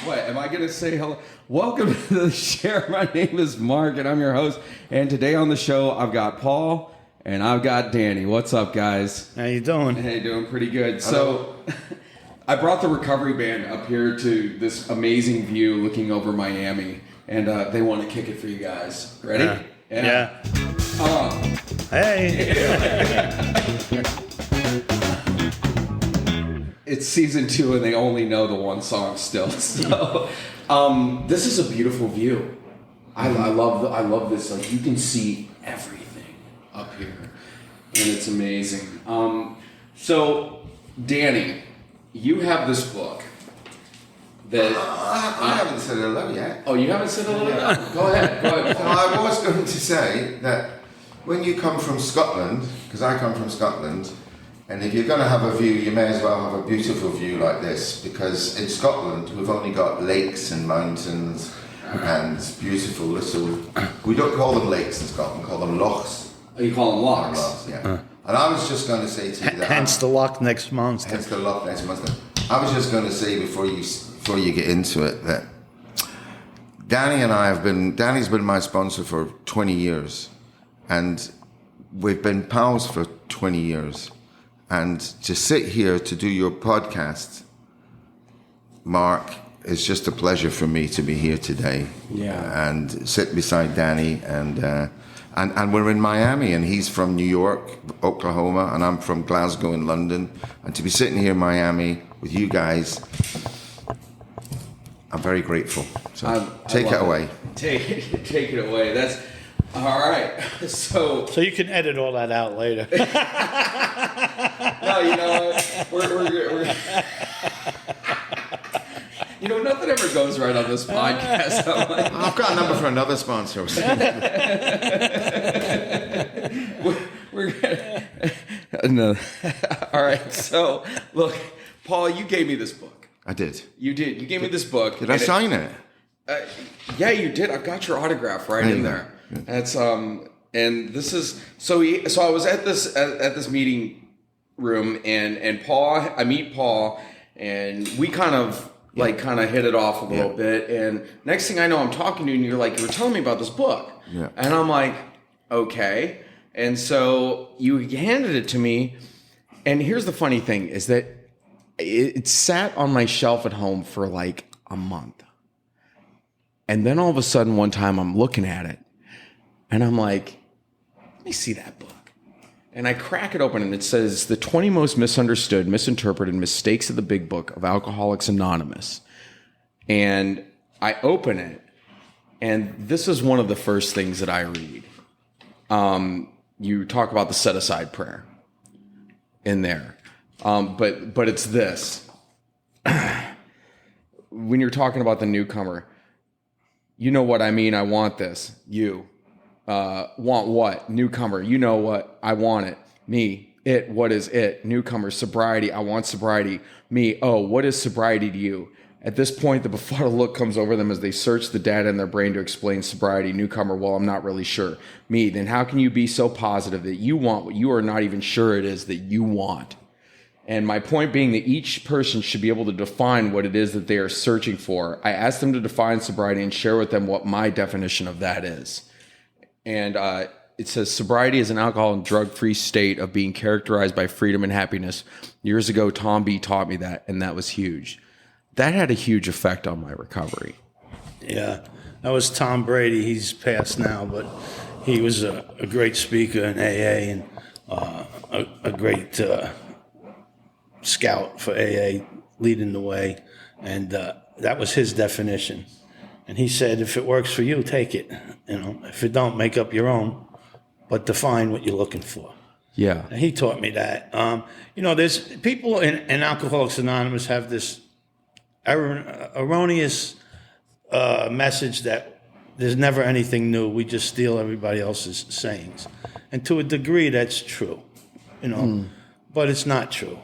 What, am I going to say hello? Welcome to the show. My name is Mark, and I'm your host. And today on the show, I've got Paul, and I've got Danny. What's up, guys? How you doing? Hey, doing pretty good. So, I brought the recovery band up here to this amazing view looking over Miami, and they want to kick it for you guys. Ready? Yeah. Hey. It's season 2 and they only know the one song still. So this is a beautiful view. I love this. Like, you can see everything up here, and it's amazing. So Danny, you have this book that I haven't said hello yet. Oh, you haven't said hello yet? Go ahead. So I was going to say that when you come from Scotland, because I come from Scotland, and if you're going to have a view, you may as well have a beautiful view like this, because in Scotland we've only got lakes and mountains and beautiful little... We don't call them lakes in Scotland, we call them lochs. Oh, you call them lochs? Yeah. And I was just going to say to you that... Hence the Loch Ness Monster. Hence the Loch Ness Monster. I was just going to say before you get into it that Danny's been my sponsor for 20 years, and we've been pals for 20 years. And to sit here to do your podcast, Mark, it's just a pleasure for me to be here today. Yeah. And sit beside Danny, and we're in Miami, and he's from New York, Oklahoma, and I'm from Glasgow in London. And to be sitting here in Miami with you guys, I'm very grateful. So take it away. Take it away. That's all right. So you can edit all that out later. No, you know what? We're you know, nothing ever goes right on this podcast. I've got a number for another sponsor. we're gonna, no. All right. So, look, Paul, you gave me this book. I did. You did. You gave me this book. Did I sign it? Yeah, you did. I've got your autograph right in there. Yeah. That's and this is so I was at this meeting room, and Paul, I meet Paul, and we kind of hit it off a little bit, and next thing I know, I'm talking to you, and you're telling me about this book, and I'm like, okay, and so you handed it to me, and here's the funny thing is that it sat on my shelf at home for like a month, and then all of a sudden one time I'm looking at it, and I'm like, let me see that book. And I crack it open, and it says, The 20 Most Misunderstood, Misinterpreted Mistakes of the Big Book of Alcoholics Anonymous. And I open it, and this is one of the first things that I read. You talk about the set-aside prayer in there. But it's this. When you're talking about the newcomer, you know what I mean, I want this. You. Want what? Newcomer. You know what? I want it. Me. It. What is it? Newcomer. Sobriety. I want sobriety. Me. Oh, what is sobriety to you? At this point, the befuddled look comes over them as they search the data in their brain to explain sobriety. Newcomer. Well, I'm not really sure. Me. Then how can you be so positive that you want what you are not even sure it is that you want? And my point being that each person should be able to define what it is that they are searching for. I asked them to define sobriety and share with them what my definition of that is. And it says, sobriety is an alcohol and drug-free state of being characterized by freedom and happiness. Years ago, Tom B. taught me that, and that was huge. That had a huge effect on my recovery. Yeah, that was Tom Brady. He's passed now, but he was a great speaker in AA and a great scout for AA, leading the way. And that was his definition. And he said, if it works for you, take it. You know, if it don't, make up your own, but define what you're looking for. Yeah. And he taught me that. There's people in Alcoholics Anonymous have this erroneous message that there's never anything new. We just steal everybody else's sayings. And to a degree, that's true, but it's not true.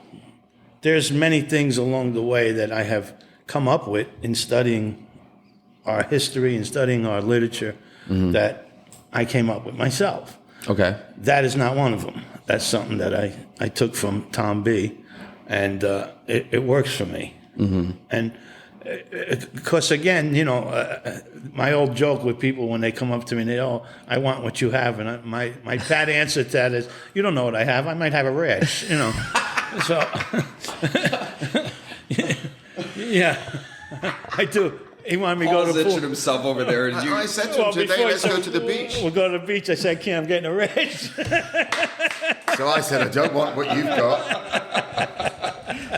There's many things along the way that I have come up with in studying our history and studying our literature that I came up with myself. Okay. That is not one of them. That's something that I took from Tom B. And it works for me. Mm-hmm. And Because again, you know, my old joke with people when they come up to me and they, oh, I want what you have, and my pat answer to that is, you don't know what I have. I might have a rash, you know. So, yeah, I do. He wanted me to go to the pool. Himself over there. And I said to him today, let's go to the beach. We'll go to the beach. I said, I can't. I'm getting a rash. So I said, I don't want what you've got.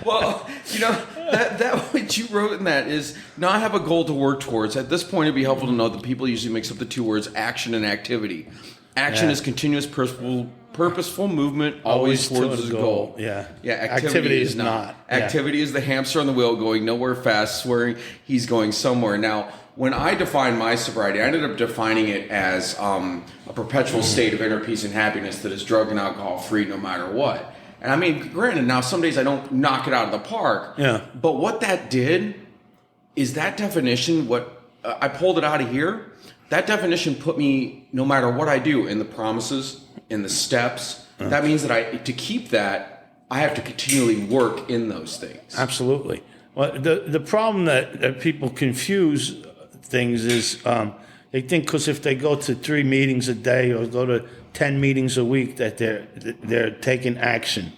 Well, you know, that what you wrote in that is not have a goal to work towards. At this point, it'd be helpful to know that people usually mix up the two words action and activity. Action is continuous, purposeful movement, always towards the goal. Yeah. Yeah, activity is not. Activity is the hamster on the wheel going nowhere fast, swearing he's going somewhere. Now, when I defined my sobriety, I ended up defining it as a perpetual state of inner peace and happiness that is drug and alcohol free no matter what. And I mean, granted, now some days I don't knock it out of the park. Yeah. But what that did is that definition, I pulled it out of here. That definition put me, no matter what I do, in the promises, in the steps. That means that to keep that, I have to continually work in those things. Absolutely. Well, the problem that people confuse things is they think because if they go to 3 meetings a day or go to 10 meetings a week that they're taking action.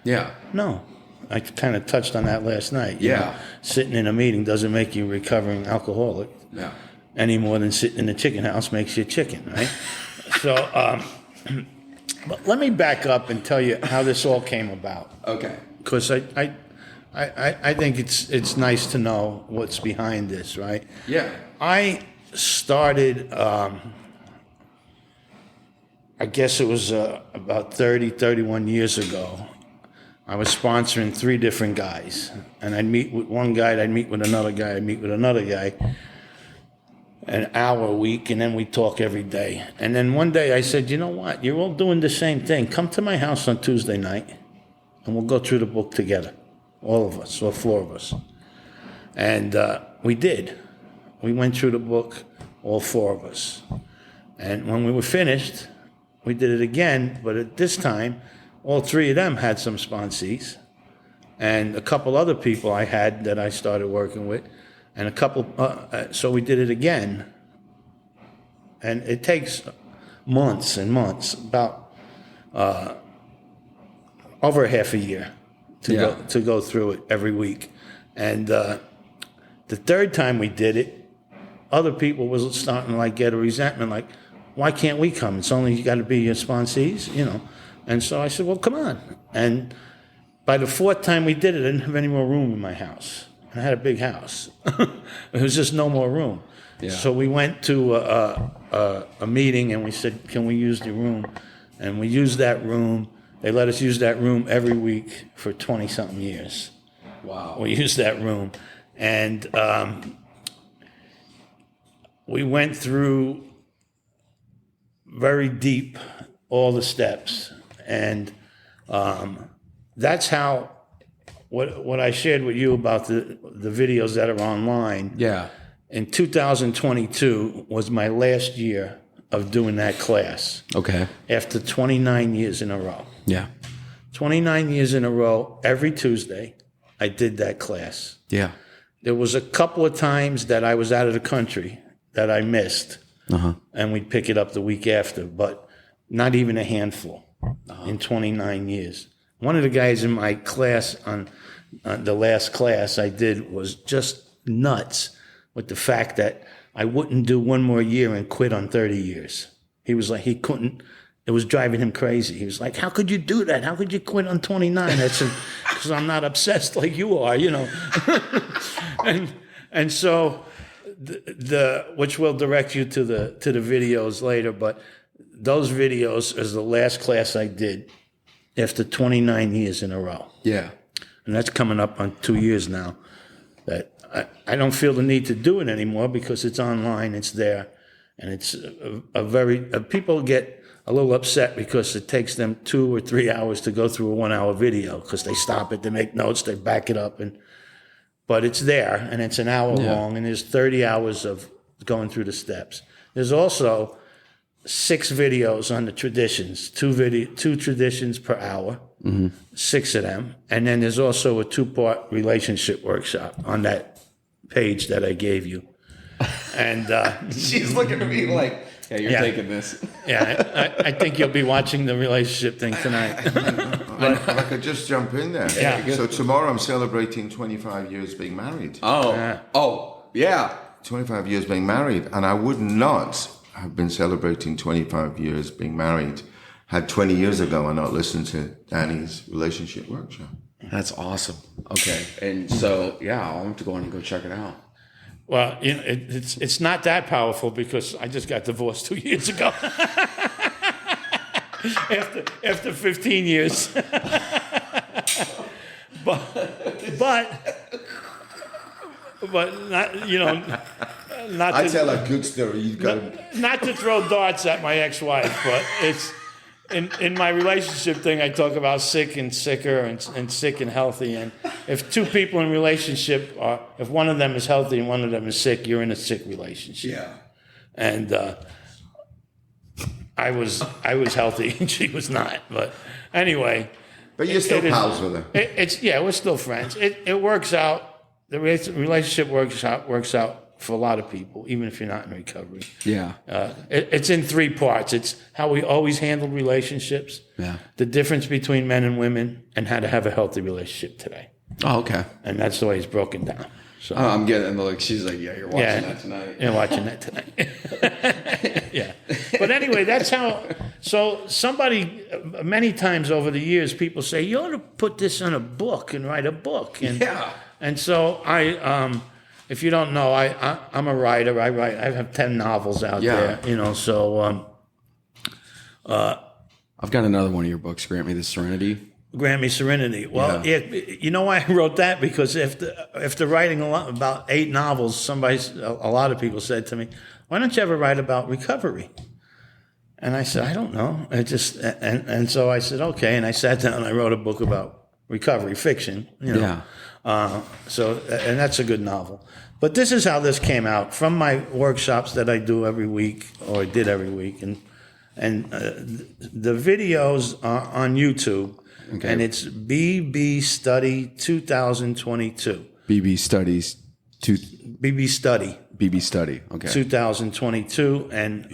Yeah. No. I kind of touched on that last night. You Yeah. know, sitting in a meeting doesn't make you a recovering alcoholic. Yeah. Any more than sitting in the chicken house makes you a chicken, right? So, but let me back up and tell you how this all came about. Okay. Because I think it's nice to know what's behind this, right? Yeah. I started, I guess it was about 31 years ago. I was sponsoring 3 different guys. And I'd meet with one guy, I'd meet with another guy, I'd meet with another guy. An hour a week, and then we talk every day. And then one day I said, you know what? You're all doing the same thing. Come to my house on Tuesday night, and we'll go through the book together. All of us, or 4 of us. And we did. We went through the book, all 4 of us. And when we were finished, we did it again, but at this time, all 3 of them had some sponsees. And a couple other people I had that I started working with. And a couple, so we did it again. And it takes months and months, about over half a year to go through it every week. And the 3rd time we did it, other people was starting to like get a resentment, like, why can't we come? It's only you got to be your sponsees, you know. And so I said, well, come on. And by the 4th time we did it, I didn't have any more room in my house. I had a big house. There was just no more room. Yeah. So we went to a meeting and we said, can we use the room? And we used that room. They let us use that room every week for 20-something years. Wow. We used that room. And we went through very deep all the steps. And that's how... What I shared with you about the videos that are online. Yeah. In 2022 was my last year of doing that class. Okay. After 29 years in a row. Yeah. 29 years in a row, every Tuesday, I did that class. Yeah. There was a couple of times that I was out of the country that I missed. And we'd pick it up the week after, but not even a handful in 29 years. One of the guys in my class on the last class I did was just nuts with the fact that I wouldn't do 1 more year and quit on 30 years. He was like, he couldn't, it was driving him crazy. He was like, how could you do that? How could you quit on 29? I said, because I'm not obsessed like you are, you know. and so which will direct you to the videos later, but those videos is the last class I did after 29 years in a row. Yeah. And that's coming up on 2 years now. That I don't feel the need to do it anymore because it's online, it's there. And it's people get a little upset because it takes them 2 or 3 hours to go through a 1 hour video because they stop it, they make notes, they back it up. But it's there, and it's an hour long, and there's 30 hours of going through the steps. There's also 6 videos on the traditions, 2 traditions per hour, 6 of them. And then there's also a 2-part relationship workshop on that page that I gave you. And she's looking at me like, yeah, you're taking this. Yeah, I think you'll be watching the relationship thing tonight. If I could just jump in there. Yeah. So tomorrow I'm celebrating 25 years being married. Oh, yeah. 25 years being married, and I would not have been celebrating 25 years being married had 20 years ago I not listened to Danny's relationship workshop. That's awesome. Okay, and so I'll have to go in and go check it out. Well, it's not that powerful because I just got divorced 2 years ago. after 15 years. but not not I to, tell a good story. You go. not to throw darts at my ex-wife, but it's in my relationship thing. I talk about sick and sicker and sick and healthy. And if two people in a relationship are, if one of them is healthy and one of them is sick, you're in a sick relationship. Yeah. And I was healthy and she was not. But anyway. But you're still pals with her. We're still friends. It works out. The relationship works out for a lot of people, even if you're not in recovery. Yeah. It's in three parts. It's how we always handled relationships, the difference between men and women, and how to have a healthy relationship today. Oh, okay. And that's the way it's broken down. So I'm getting she's like, yeah, you're watching that tonight. You're watching that tonight. Yeah. But anyway, that's how. So somebody, many times over the years, people say, you ought to put this in a book and write a book. And, And so if you don't know, I'm a writer. I write. I have 10 novels out there. So I've got another one of your books. Grant Me the Serenity. Grant Me Serenity. Well, you know why I wrote that? Because after writing about 8 novels, a lot of people said to me, "Why don't you ever write about recovery?" And I said, "I don't know." And so I said, "Okay." And I sat down and I wrote a book about recovery fiction. And that's a good novel. But this is how this came out from my workshops that I do every week, or I did every week, and the videos are on YouTube. Okay. And it's BB Study 2022. BB Studies. BB Study. BB Study. Okay. 2022. And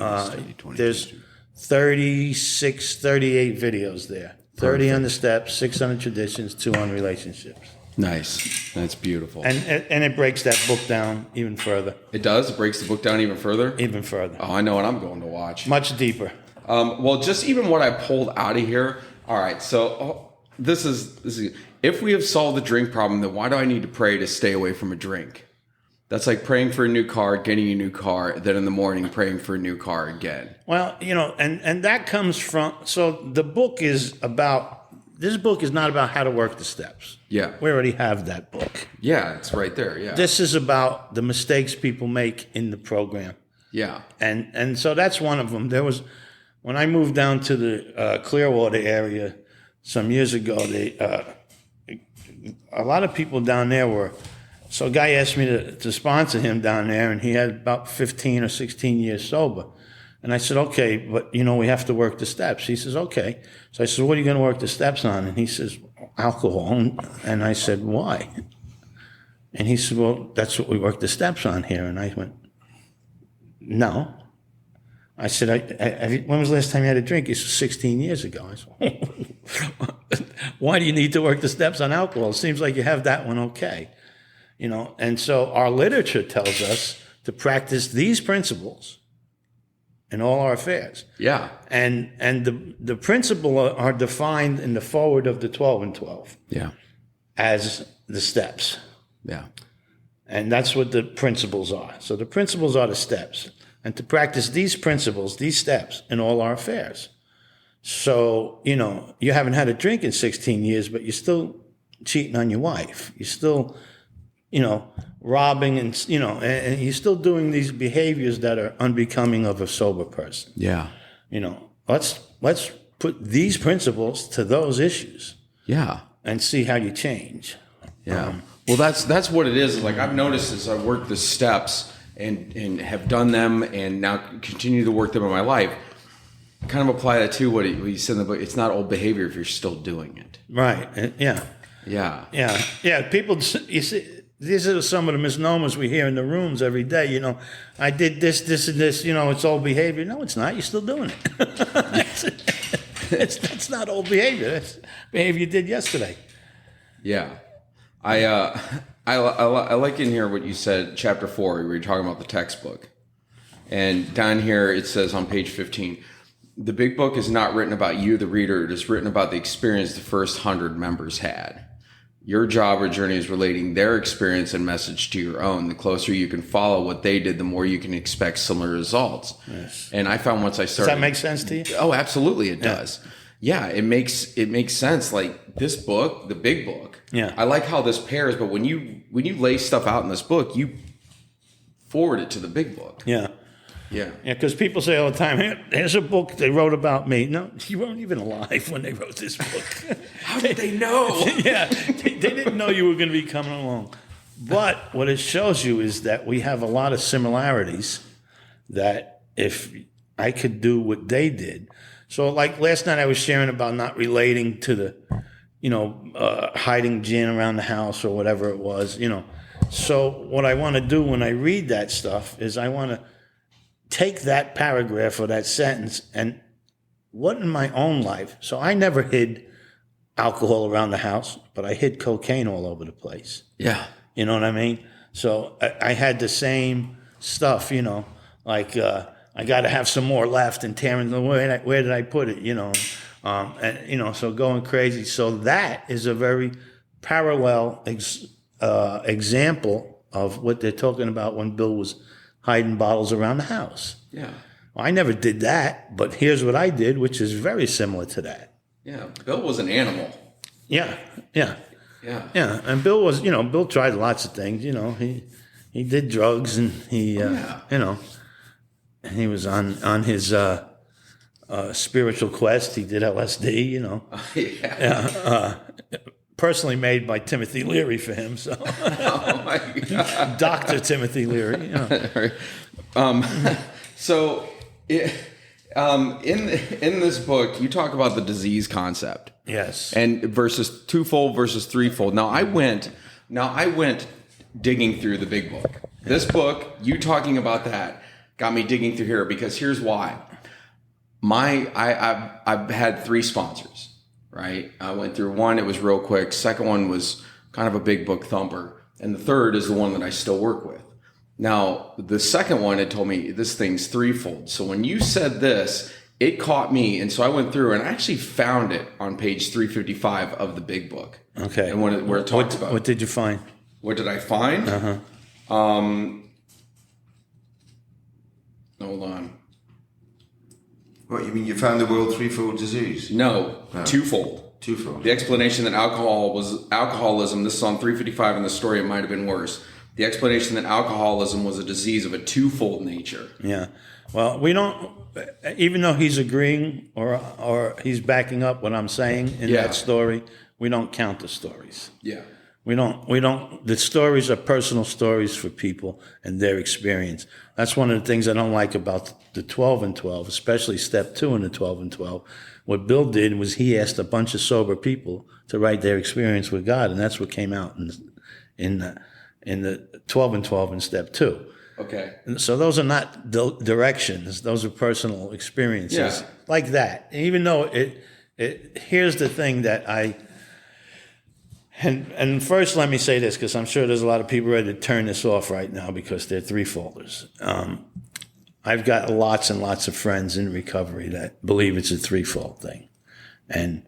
there's 38 videos there. 30 on the steps, 6 on the traditions, 2 on relationships. Nice. That's beautiful. And it breaks that book down even further. It does? It breaks the book down even further? Even further. Oh, I know what I'm going to watch. Much deeper. Well, just even what I pulled out of here. All right, so this is if we have solved the drink problem, then why do I need to pray to stay away from a drink? That's like praying for a new car, getting a new car, then in the morning praying for a new car again. Well, and that comes from, so this book is not about how to work the steps. Yeah. We already have that book. Yeah, it's right there, yeah. This is about the mistakes people make in the program. Yeah. And so that's one of them. When I moved down to the Clearwater area some years ago, a lot of people down there were, so a guy asked me to sponsor him down there, and he had about 15 or 16 years sober. And I said, okay, but we have to work the steps. He says, okay. So I said, what are you going to work the steps on? And he says, alcohol. And I said, why? And he said, well, that's what we work the steps on here. And I went, no. I said, when was the last time you had a drink? He said, 16 years ago. I said, why do you need to work the steps on alcohol? It seems like you have that one okay. And so our literature tells us to practice these principles in all our affairs. Yeah. And the principles are defined in the forward of the 12 and 12. Yeah. As the steps. Yeah. And that's what the principles are. So the principles are the steps. And to practice these principles, these steps, in all our affairs. So, you haven't had a drink in 16 years, but you're still cheating on your wife. You're still, robbing and you're still doing these behaviors that are unbecoming of a sober person. Yeah. Let's put these principles to those issues. Yeah. And see how you change. Yeah. Well, that's what it is. Like I've noticed as I work the steps and have done them and now continue to work them in my life, kind of apply that to what he said in the book. It's not old behavior if you're still doing it. Right. Yeah. Yeah. Yeah. Yeah. People, you see, these are some of the misnomers we hear in the rooms every day. You know, I did this, this, and this. You know, it's old behavior. No, it's not. You're still doing it. That's not old behavior. That's behavior you did yesterday. Yeah. I like in here what you said, chapter 4, where you're talking about the textbook. And down here it says on page 15, the big book is not written about you, the reader. It is written about the experience the first 100 members had. Your job or journey is relating their experience and message to your own. The closer you can follow what they did, the more you can expect similar results. Yes. And I found once I started... Does that make sense to you? Oh, absolutely it does. Yeah, it makes sense. Like this book, the big book. Yeah. I like how this pairs, but when you lay stuff out in this book, you forward it to the big book. Yeah. Yeah. Yeah, because people say all the time, here's a book they wrote about me. No, you weren't even alive when they wrote this book. How did they know? Yeah, they didn't know you were going to be coming along. But what it shows you is that we have a lot of similarities that if I could do what they did. So like last night I was sharing about not relating to the, hiding gin around the house or whatever it was, So what I want to do when I read that stuff is I want to take that paragraph or that sentence and what in my own life. So I never hid alcohol around the house, but I hid cocaine all over the place. Yeah. You know what I mean? So I had the same stuff, like I got to have some more left and tearing, where did I put it, so going crazy. So that is a very parallel example of what they're talking about when Bill was hiding bottles around the house. Yeah. Well, I never did that, but here's what I did, which is very similar to that. Yeah. Bill was an animal. Yeah. Yeah. Yeah. Yeah. And Bill was, Bill tried lots of things, he did drugs and he he was on his spiritual quest. He did LSD, Yeah. Personally made by Timothy Leary for him, so. Oh my God. Dr. Timothy Leary. So, in this book, you talk about the disease concept. Yes. And versus twofold versus threefold. Now I went digging through the big book. This book, you talking about that, got me digging through here because here's why. I've had 3 sponsors. Right? I went through one, it was real quick. Second one was kind of a big book thumper. And the third is the one that I still work with. Now, the second one, it told me this thing's threefold. So when you said this, it caught me. And so I went through and I actually found it on page 355 of the big book. Okay. And where it talks about. What did you find? What did I find? Hold on. What, you mean you found the world threefold disease? No, twofold. Twofold. The explanation that alcoholism, this is on 355 in the story, it might have been worse. The explanation that alcoholism was a disease of a twofold nature. Yeah. Well, we don't, even though he's agreeing or he's backing up what I'm saying in that story, we don't count the stories. Yeah. We don't, the stories are personal stories for people and their experience. That's one of the things I don't like about the 12 and 12, especially step 2 in the 12 and 12. What Bill did was he asked a bunch of sober people to write their experience with God, and that's what came out in the 12 and 12 in step 2. Okay. And so those are not directions; those are personal experiences like that. Even though here's the thing that I. And first, let me say this, because I'm sure there's a lot of people ready to turn this off right now because they're threefolders. I've got lots and lots of friends in recovery that believe it's a threefold thing. And,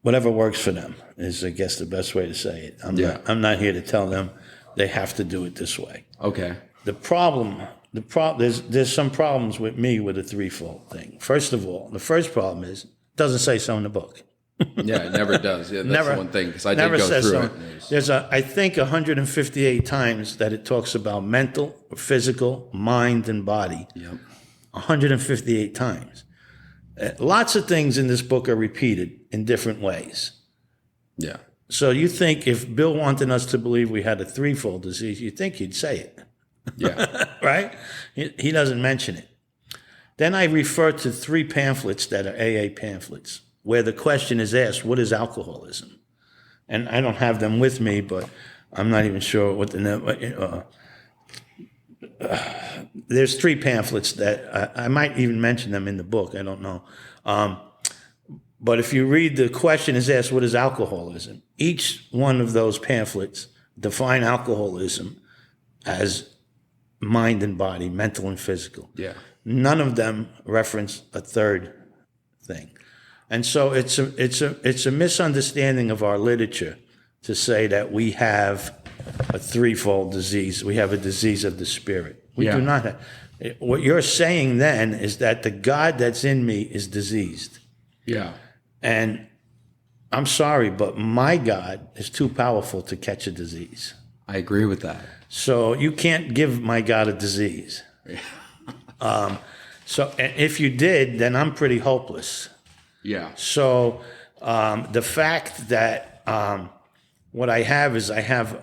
whatever works for them is, I guess, the best way to say it. I'm not here to tell them they have to do it this way. Okay. There's some problems with me with a threefold thing. First of all, the first problem is it doesn't say so in the book. Yeah, it never does. Yeah, that's the one thing, because I did go through so. it. There's I think 158 times that it talks about mental, physical, mind, and body. Yep. 158 times. Lots of things in this book are repeated in different ways. Yeah. So you think if Bill wanted us to believe we had a threefold disease, you'd think he'd say it. Yeah. Right? He doesn't mention it. Then I refer to 3 pamphlets that are AA pamphlets, where the question is asked, what is alcoholism? and I don't have them with me, but I'm not even sure what the there's 3 pamphlets that I might even mention them in the book. I don't know. But if you read, the question is asked, what is alcoholism? Each one of those pamphlets define alcoholism as mind and body, mental and physical. Yeah. None of them reference a third thing. And so it's a misunderstanding of our literature to say that we have a threefold disease. We have a disease of the spirit. We do not have. What you're saying then is that the God that's in me is diseased. Yeah. And I'm sorry, but my God is too powerful to catch a disease. I agree with that. So you can't give my God a disease. So if you did, then I'm pretty hopeless. Yeah. So the fact that what I have is I have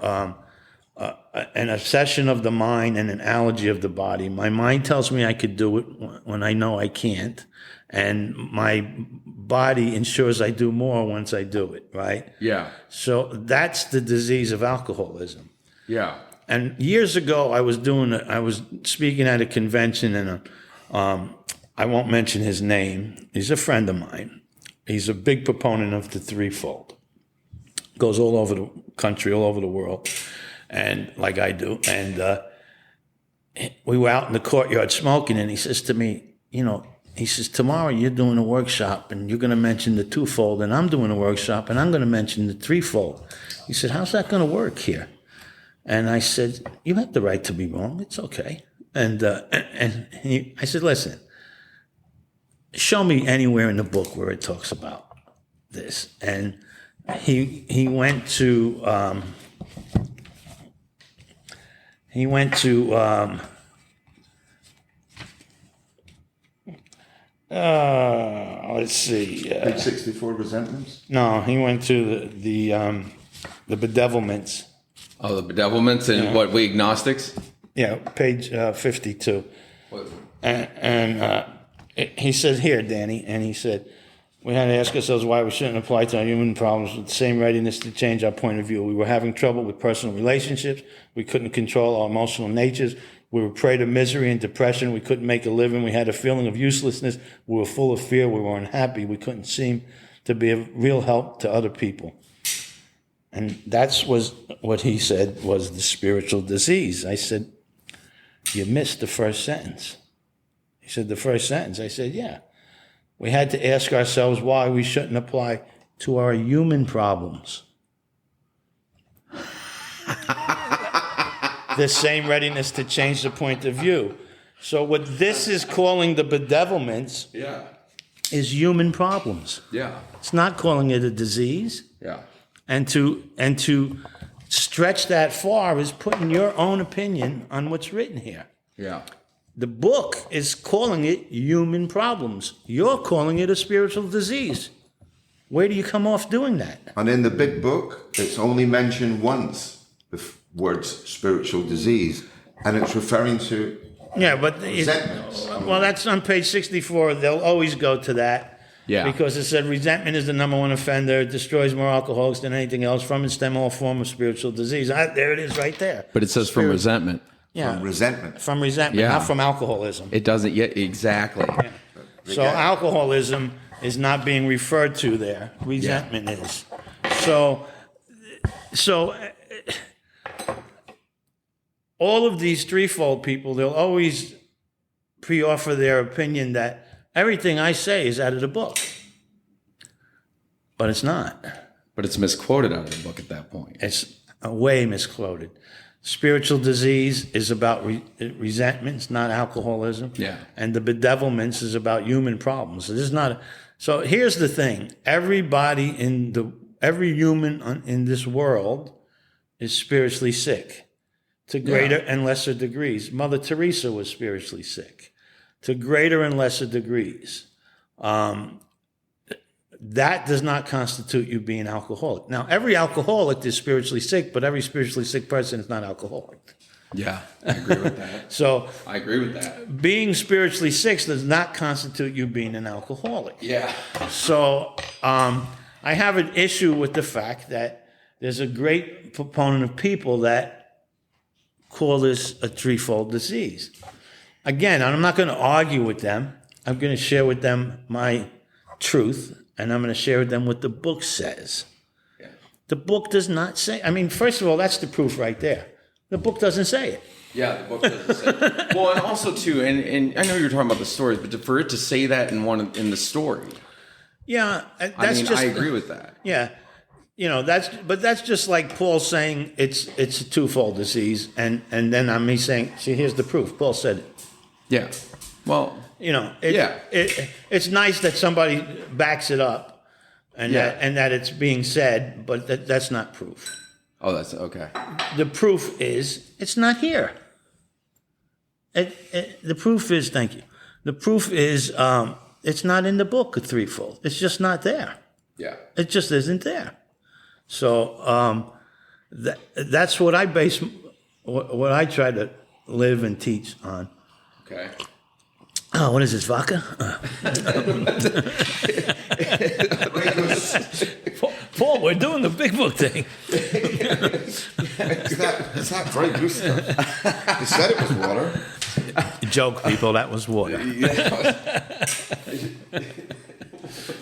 an obsession of the mind and an allergy of the body. My mind tells me I could do it when I know I can't. And my body ensures I do more once I do it, right? Yeah. So that's the disease of alcoholism. Yeah. And years ago, I was speaking at a convention, and I won't mention his name. He's a friend of mine. He's a big proponent of the threefold. Goes all over the country, all over the world, and like I do. And we were out in the courtyard smoking, and he says to me, he says, tomorrow you're doing a workshop, and you're going to mention the twofold, and I'm doing a workshop, and I'm going to mention the threefold. He said, how's that going to work here? And I said, you have the right to be wrong. It's okay. And I said, listen, show me anywhere in the book where it talks about this. And he went to let's see. Page 64, resentments? No, he went to the bedevilments. Oh, the bedevilments and what, we agnostics? Yeah, page 52. And he said, here, Danny, and he said, we had to ask ourselves why we shouldn't apply to our human problems with the same readiness to change our point of view. We were having trouble with personal relationships. We couldn't control our emotional natures. We were prey to misery and depression. We couldn't make a living. We had a feeling of uselessness. We were full of fear. We were unhappy. We couldn't seem to be of real help to other people. And that's was what he said was the spiritual disease. I said, you missed the first sentence. He said, the first sentence. I said, yeah. We had to ask ourselves why we shouldn't apply to our human problems the same readiness to change the point of view. So what this is calling the bedevilments is human problems. Yeah. It's not calling it a disease. Yeah. And to stretch that far is putting your own opinion on what's written here. Yeah. The book is calling it human problems. You're calling it a spiritual disease. Where do you come off doing that? And in the big book, it's only mentioned once, the words spiritual disease, and it's referring to resentments. Well, that's on page 64. They'll always go to that. Yeah. Because it said resentment is the number one offender. It destroys more alcoholics than anything else. From its stem all form of spiritual disease. There it is right there. But it says from resentment. Yeah. From resentment. From resentment, not from alcoholism. It doesn't yet, exactly. Yeah. So alcoholism is not being referred to there. Resentment is. So all of these threefold people, they'll always pre-offer their opinion that everything I say is out of the book. But it's not. But it's misquoted out of the book at that point. It's way misquoted. Spiritual disease is about resentments, not alcoholism. Yeah. And the bedevilments is about human problems. So this is not. So here's the thing: every human in this world is spiritually sick, to greater and lesser degrees. Mother Teresa was spiritually sick, to greater and lesser degrees. That does not constitute you being alcoholic. Now, every alcoholic is spiritually sick, but every spiritually sick person is not alcoholic. Yeah, I agree with that. So I agree with that. Being spiritually sick does not constitute you being an alcoholic. Yeah. So I have an issue with the fact that there's a great proponent of people that call this a threefold disease. Again, I'm not going to argue with them. I'm going to share with them my truth, and I'm going to share with them what the book says. Yeah. The book does not say. I mean, first of all, that's the proof right there. The book doesn't say it. Yeah, the book doesn't say it. Well, and also too, and I know you're talking about the stories, but for it to say that in the story, Yeah, that's I agree with that. Yeah, that's just like Paul saying it's a twofold disease, and then me saying, see, here's the proof. Paul said it. Yeah. Well, it's nice that somebody backs it up, and that it's being said, but that's not proof. Oh, that's okay. The proof is it's not here. The proof is, thank you. The proof is it's not in the book, a threefold. It's just not there. Yeah. It just isn't there. So that's what I base, what I try to live and teach on. Okay. Oh, what is this, vodka? Paul, we're doing the big book thing. Is that Grey Goose stuff? You said it was water. Joke, people, that was water.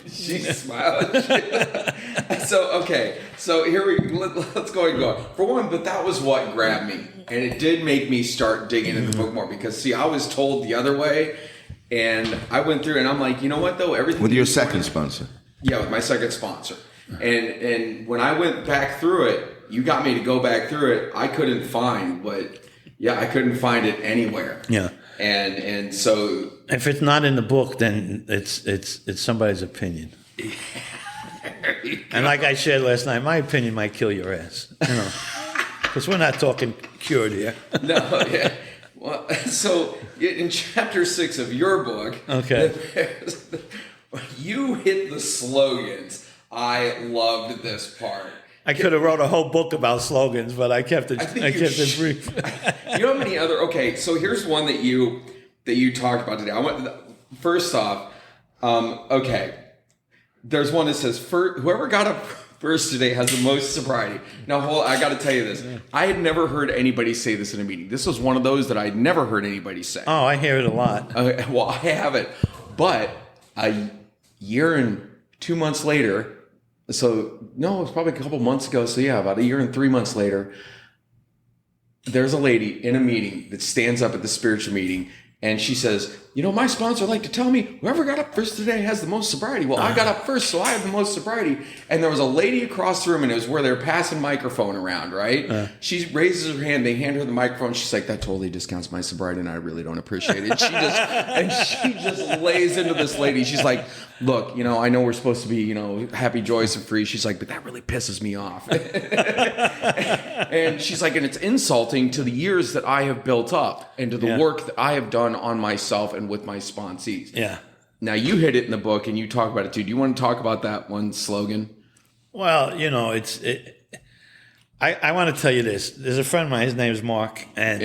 She's smiling. So let's go ahead and go. For one, but that was what grabbed me. And it did make me start digging into the book more because, see, I was told the other way. And I went through and I'm like, you know what, though? Everything With your second sponsor. Yeah, with my second sponsor. And when I went back through it, you got me to go back through it. I couldn't find I couldn't find it anywhere. Yeah. And so if it's not in the book, then it's somebody's opinion. And like I shared last night, my opinion might kill your ass. Because we're not talking cured here. No, yeah. Well, so in chapter 6 of your book, okay, you hit the slogans. I loved this part. I could have wrote a whole book about slogans, but I kept it brief. You know how many other? Okay, so here's one that you talked about today. First off, okay, there's one that says whoever got up first today has the most sobriety. Now, I got to tell you this. I had never heard anybody say this in a meeting. This was one of those that I'd never heard anybody say. Oh, I hear it a lot. Well, I haven't. But a year and 2 months later, so no, it was probably a couple months ago. So yeah, about a year and 3 months later, there's a lady in a meeting that stands up at the spiritual meeting and she says, my sponsor liked to tell me whoever got up first today has the most sobriety. Well, I got up first, so I have the most sobriety. And there was a lady across the room, and it was where they're passing microphone around, right? She raises her hand, they hand her the microphone. She's like, that totally discounts my sobriety, and I really don't appreciate it. She just lays into this lady. She's like, look, I know we're supposed to be, happy, joyous, and free. She's like, but that really pisses me off. And she's like, and it's insulting to the years that I have built up and to the work that I have done on myself and with my sponsees. Yeah. Now, you hit it in the book and you talk about it too. Do you want to talk about that one slogan? Well, I want to tell you this. There's a friend of mine, his name is Mark, and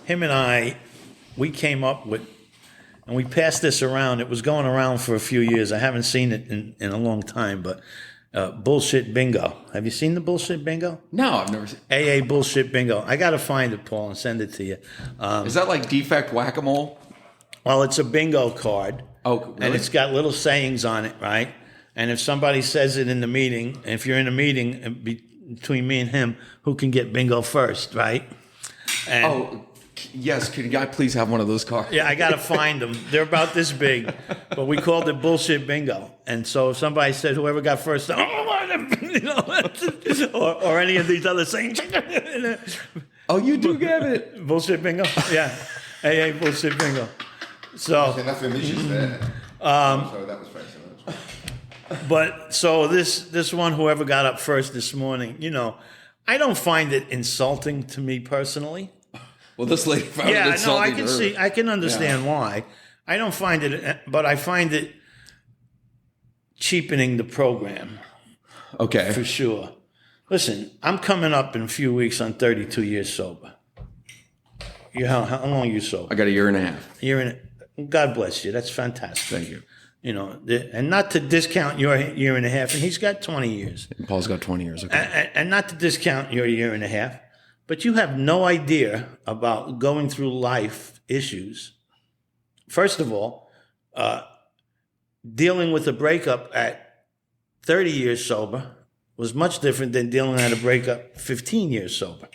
him and I, we came up with, and we passed this around. It was going around for a few years. I haven't seen it in a long time, but bullshit bingo. Have you seen the bullshit bingo? No, I've never seen AA bullshit bingo. I got to find it, Paul, and send it to you. Is that like defect whack-a-mole? Well, it's a bingo card. Oh, really? And it's got little sayings on it, right? And if somebody says it in the meeting, if you're in a meeting between me and him, who can get bingo first, right? And yes. Can you please have one of those cards? Yeah, I got to find them. They're about this big, but we called it bullshit bingo. And so if somebody said whoever got first, or any of these other sayings. Oh, you do get it. Bullshit bingo? Yeah. AA bullshit bingo. So nothing is there. So that was very similar. But so this one, whoever got up first this morning, I don't find it insulting to me personally. Well, this lady found it insulting. I can understand why. I don't find it, but I find it cheapening the program. Okay. For sure. Listen, I'm coming up in a few weeks on 32 years sober. How long are you sober? I got a year and a half. God bless you. That's fantastic. Thank you. And not to discount your year and a half, and he's got 20 years. Paul's got 20 years. Okay. And not to discount your year and a half, but you have no idea about going through life issues. First of all, dealing with a breakup at 30 years sober was much different than dealing at a breakup 15 years sober.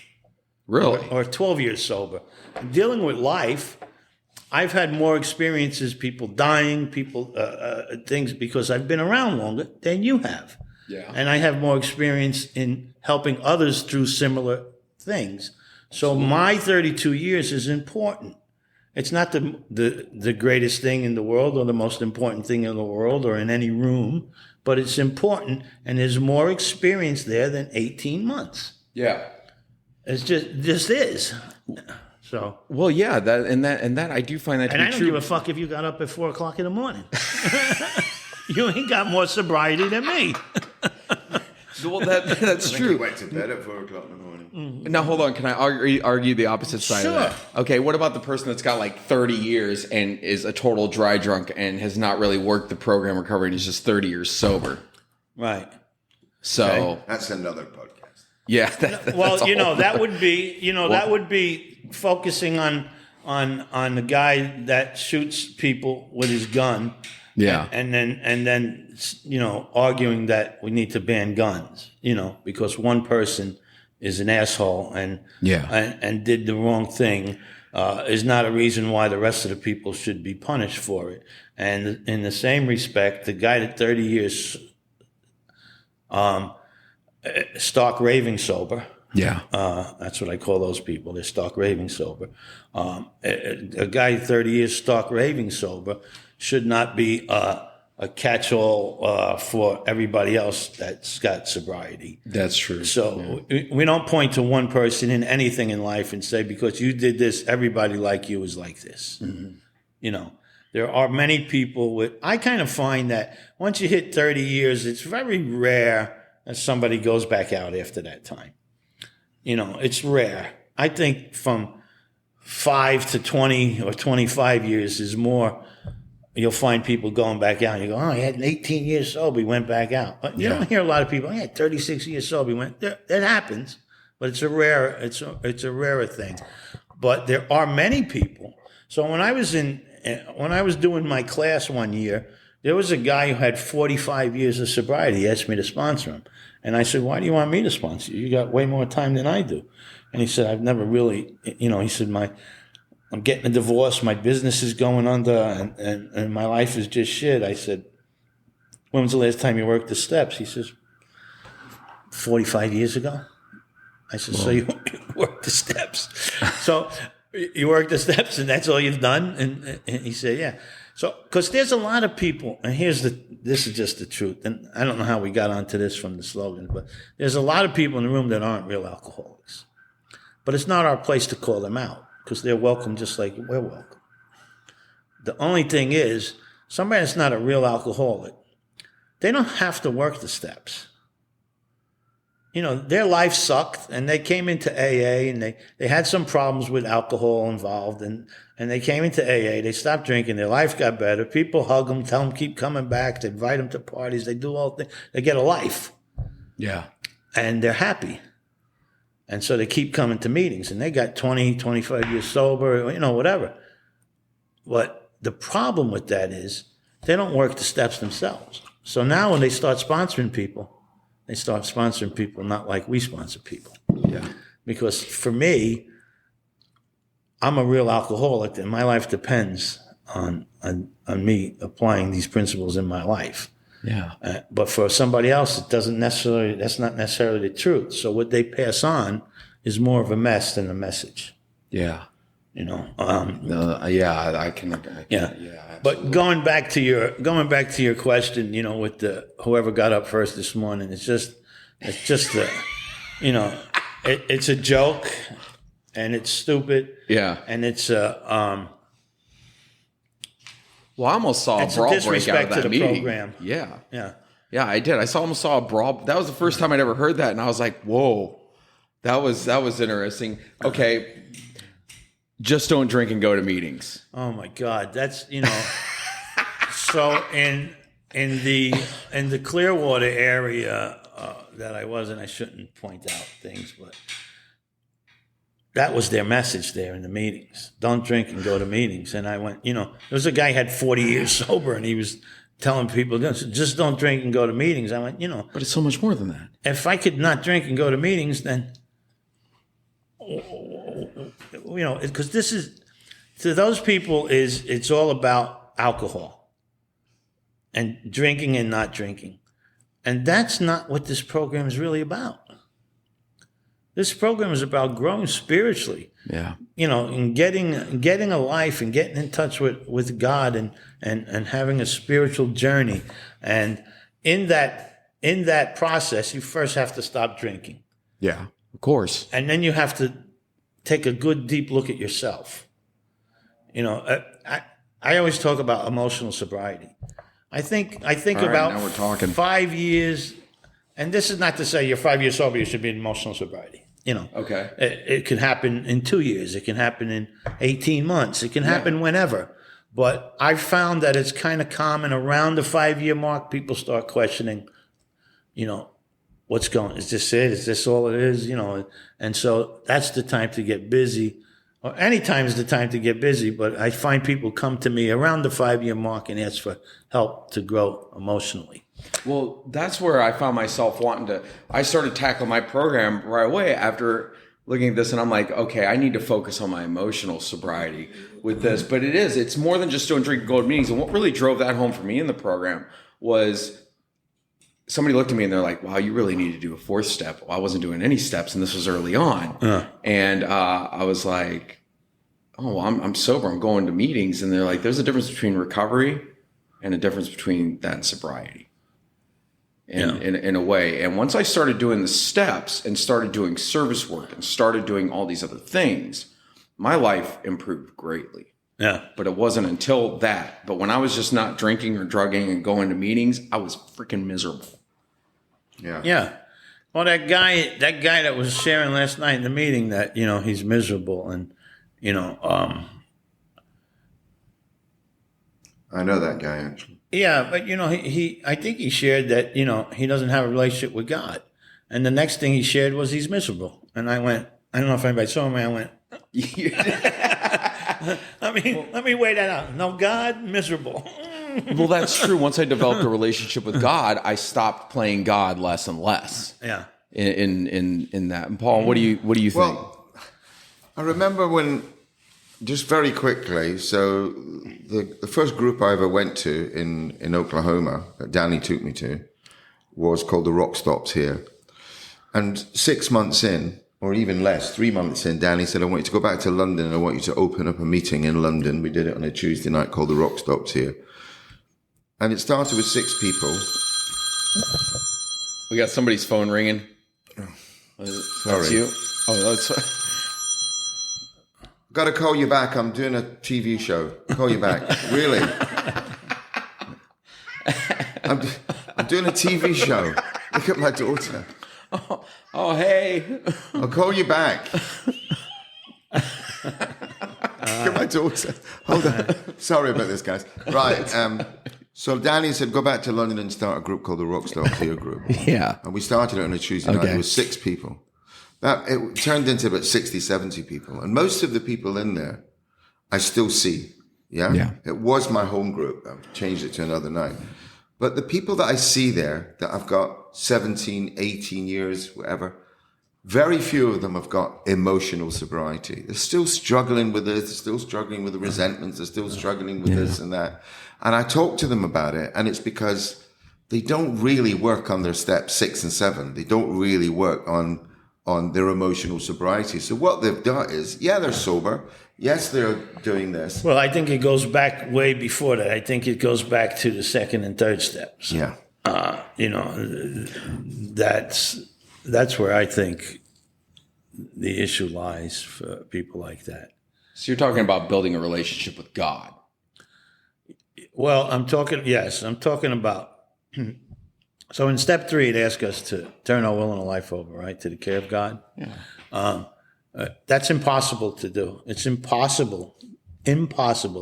Really? Or 12 years sober. Dealing with life, I've had more experiences, people dying, things, because I've been around longer than you have. Yeah. And I have more experience in helping others through similar things. So my 32 years is important. It's not the greatest thing in the world or the most important thing in the world or in any room, but it's important, and there's more experience there than 18 months. Yeah. It's just is. So. Well, yeah, that I do find that to and be I don't true. give a fuck if you got up at 4 o'clock in the morning. You ain't got more sobriety than me. Well, that's I think true. he went to bed at 4 o'clock in the morning. Now, hold on. Can I argue the opposite side of Sure. that? Okay, what about the person that's got like 30 years and is a total dry drunk and has not really worked the program recovery and is just 30 years sober? Right. So, Okay. That's another podcast. yeah. Well, that's a whole- that would be, that would be focusing on the guy that shoots people with his gun. Yeah. And then arguing that we need to ban guns, because one person is an asshole and did the wrong thing, is not a reason why the rest of the people should be punished for it. And in the same respect, the guy that 30 years stark raving sober. Yeah. That's what I call those people. They're stark raving sober. A guy 30 years stark raving sober should not be a catch-all for everybody else that's got sobriety. That's true. So we don't point to one person in anything in life and say, because you did this, everybody like you is like this. Mm-hmm. There are many people I kind of find that once you hit 30 years, it's very rare that somebody goes back out after that time. It's rare. I think from 5 to 20 or 25 years is more. You'll find people going back out. And you go, he had 18 years sober, he went back out. But you don't hear a lot of people, he had 36 years sober, he went. That happens, but it's a rarer thing. But there are many people. So when I was doing my class one year, there was a guy who had 45 years of sobriety. He asked me to sponsor him. And I said, why do you want me to sponsor you? You got way more time than I do. And he said, I've never really, he said, I'm getting a divorce, my business is going under, and my life is just shit. I said, when was the last time you worked the steps? He says, 45 years ago. I said, so you worked the steps. So you worked the steps and that's all you've done? And he said, yeah. So, because there's a lot of people, and this is just the truth, and I don't know how we got onto this from the slogans, but there's a lot of people in the room that aren't real alcoholics. But it's not our place to call them out, because they're welcome just like we're welcome. The only thing is, somebody that's not a real alcoholic, they don't have to work the steps. Their life sucked, and they came into AA, and they had some problems with alcohol involved, and they came into AA, they stopped drinking, their life got better, people hug them, tell them keep coming back, they invite them to parties, they do all things, they get a life. Yeah. And they're happy. And so they keep coming to meetings, and they got 20, 25 years sober, whatever. But the problem with that is they don't work the steps themselves. So now when they start sponsoring people, they start sponsoring people not like we sponsor people. Yeah. Because for me, I'm a real alcoholic, and my life depends on me applying these principles in my life. Yeah. But for somebody else, that's not necessarily the truth. So what they pass on is more of a mess than a message. Yeah. I can. Yeah. But going back to your question, with the whoever got up first this morning, it's just it's a joke, and it's stupid. Yeah. And it's Well, I almost saw a it's a brawl break out disrespect of that to the meeting. program. Yeah. Yeah. Yeah, I did. Almost saw a brawl. That was the first time I'd ever heard that, and I was like, "Whoa, that was interesting." Okay, just don't drink and go to meetings. Oh my God, that's So in the Clearwater area that I was in, I shouldn't point out things, but that was their message there in the meetings. Don't drink and go to meetings. And I went, there was a guy who had 40 years sober, and he was telling people, just don't drink and go to meetings. I went, But it's so much more than that. if I could not drink and go to meetings, then, because this is, to those people, it's all about alcohol and drinking and not drinking. And that's not what this program is really about. This program is about growing spiritually. Yeah. And getting a life and getting in touch with God and having a spiritual journey. And in that process, you first have to stop drinking. Yeah, of course. And then you have to take a good deep look at yourself. I always talk about emotional sobriety. I think All right, about now we're talking. 5 years, and this is not to say you're 5 years sober, you should be in emotional sobriety. Okay. It can happen in 2 years. It can happen in 18 months. It can happen whenever. But I found that it's kind of common around the 5-year mark, people start questioning, what's going on? Is this it? Is this all it is? And so that's the time to get busy. Or any time is the time to get busy, but I find people come to me around the 5-year mark and ask for help to grow emotionally. Well, that's where I found myself I started tackling my program right away after looking at this, and I'm like, okay, I need to focus on my emotional sobriety with this. But it's more than just doing drink and go to meetings. And what really drove that home for me in the program was somebody looked at me and they're like, wow, you really need to do a 4th step. Well, I wasn't doing any steps, and this was early on. And I was like, oh, well, I'm sober. I'm going to meetings. And they're like, there's a difference between recovery and a difference between that and sobriety. In a way. And once I started doing the steps and started doing service work and started doing all these other things, my life improved greatly. Yeah. But it wasn't until that. But when I was just not drinking or drugging and going to meetings, I was freaking miserable. Yeah. Yeah. Well, that guy that was sharing last night in the meeting that, he's miserable and, I know that guy, actually. yeah, but I think he shared that, he doesn't have a relationship with God. And the next thing he shared was he's miserable. And I went, I don't know if anybody saw me, I went, let me weigh that out. No God, miserable. Well, that's true. Once I developed a relationship with God, I stopped playing God less and less. Yeah. In that. And Paul, what do you think? Well, I remember when, just very quickly, so the first group I ever went to in Oklahoma, that Danny took me to, was called the Rock Stops here. And 6 months in, or even less, 3 months in, Danny said, I want you to go back to London and I want you to open up a meeting in London. We did it on a Tuesday night called the Rock Stops here. And it started with 6 people. We got somebody's phone ringing. Sorry. That's you? Oh, that's... Got to call you back. I'm doing a TV show. Call you back. Really? I'm doing a TV show. Look at my daughter. Oh, hey. I'll call you back. Look at my daughter. Hold on. Sorry about this, guys. Right. So Danny said, go back to London and start a group called the Rockstar Clear Group. Yeah. And we started it on a Tuesday night. It was 6 people. It turned into about 60, 70 people. And most of the people in there, I still see. Yeah? Yeah. It was my home group. I've changed it to another night. But the people that I see there, that I've got 17, 18 years, whatever, very few of them have got emotional sobriety. They're still struggling with this. They're still struggling with the resentments. They're still struggling with this and that. And I talk to them about it. And it's because they don't really work on their steps 6 and 7. They don't really work on their emotional sobriety. So what they've done is, they're sober. Yes, they're doing this. Well, I think it goes back way before that. I think it goes back to the 2nd and 3rd steps. Yeah. That's where I think the issue lies for people like that. So you're talking about building a relationship with God. Well, I'm talking about, so in step 3, it asks us to turn our will and our life over, right, to the care of God. Yeah. That's impossible to do. It's impossible,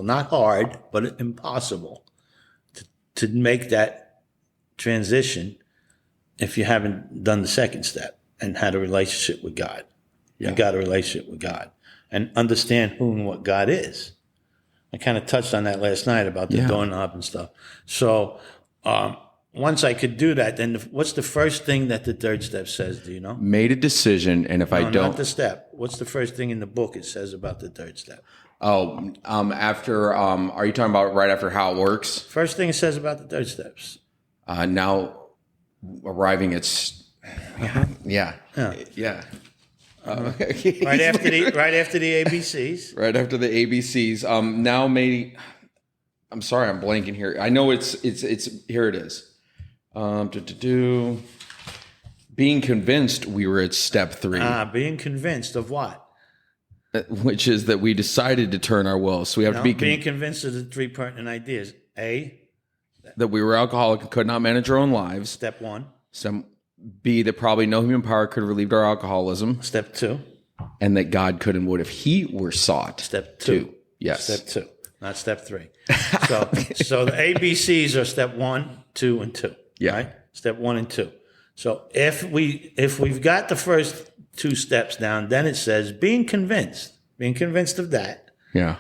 not hard, but impossible to to make that transition if you haven't done the second step and had a relationship with God. You got a relationship with God and understand who and what God is. I kind of touched on that last night about the doorknob and stuff. So once I could do that, then what's the first thing that the third step says? Do you know? Made a decision, and if I don't, not the step. What's the first thing in the book it says about the third step? Oh, after, are you talking about right after how it works? First thing it says about the third steps. Now arriving at, yeah. Right after the ABCs. Right after the ABCs. Now maybe, I'm sorry, I'm blanking here. I know it's here it is. Being convinced we were at step 3. Being convinced of what? Which is that we decided to turn our will. So we have to be being convinced of the 3 pertinent ideas. A, that we were alcoholic and could not manage our own lives. Step 1. Step B, that probably no human power could have relieved our alcoholism. Step 2. And that God could and would if he were sought. Step 2. Yes. Step 2, not step 3. So the ABCs are step 1, 2, and 2. Yeah. Right? Step 1 and 2. So if we've got the first 2 steps down, then it says being convinced of that. Yeah.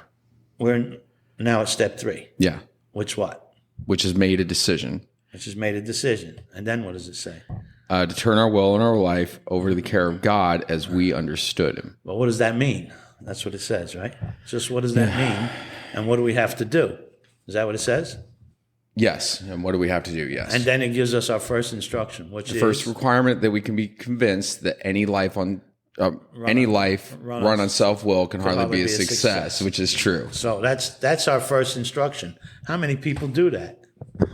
We're now at step 3. Yeah. Which what? Which has made a decision. Which has made a decision. And then what does it say? To turn our will and our life over to the care of God as we understood him. Well, what does that mean? That's what it says, right? Just what does that mean? And what do we have to do? Is that what it says? Yes. And what do we have to do? Yes. And then it gives us our first instruction, which is... First requirement that we can be convinced that any life run on self-will can hardly be a success, which is true. So that's our first instruction. How many people do that?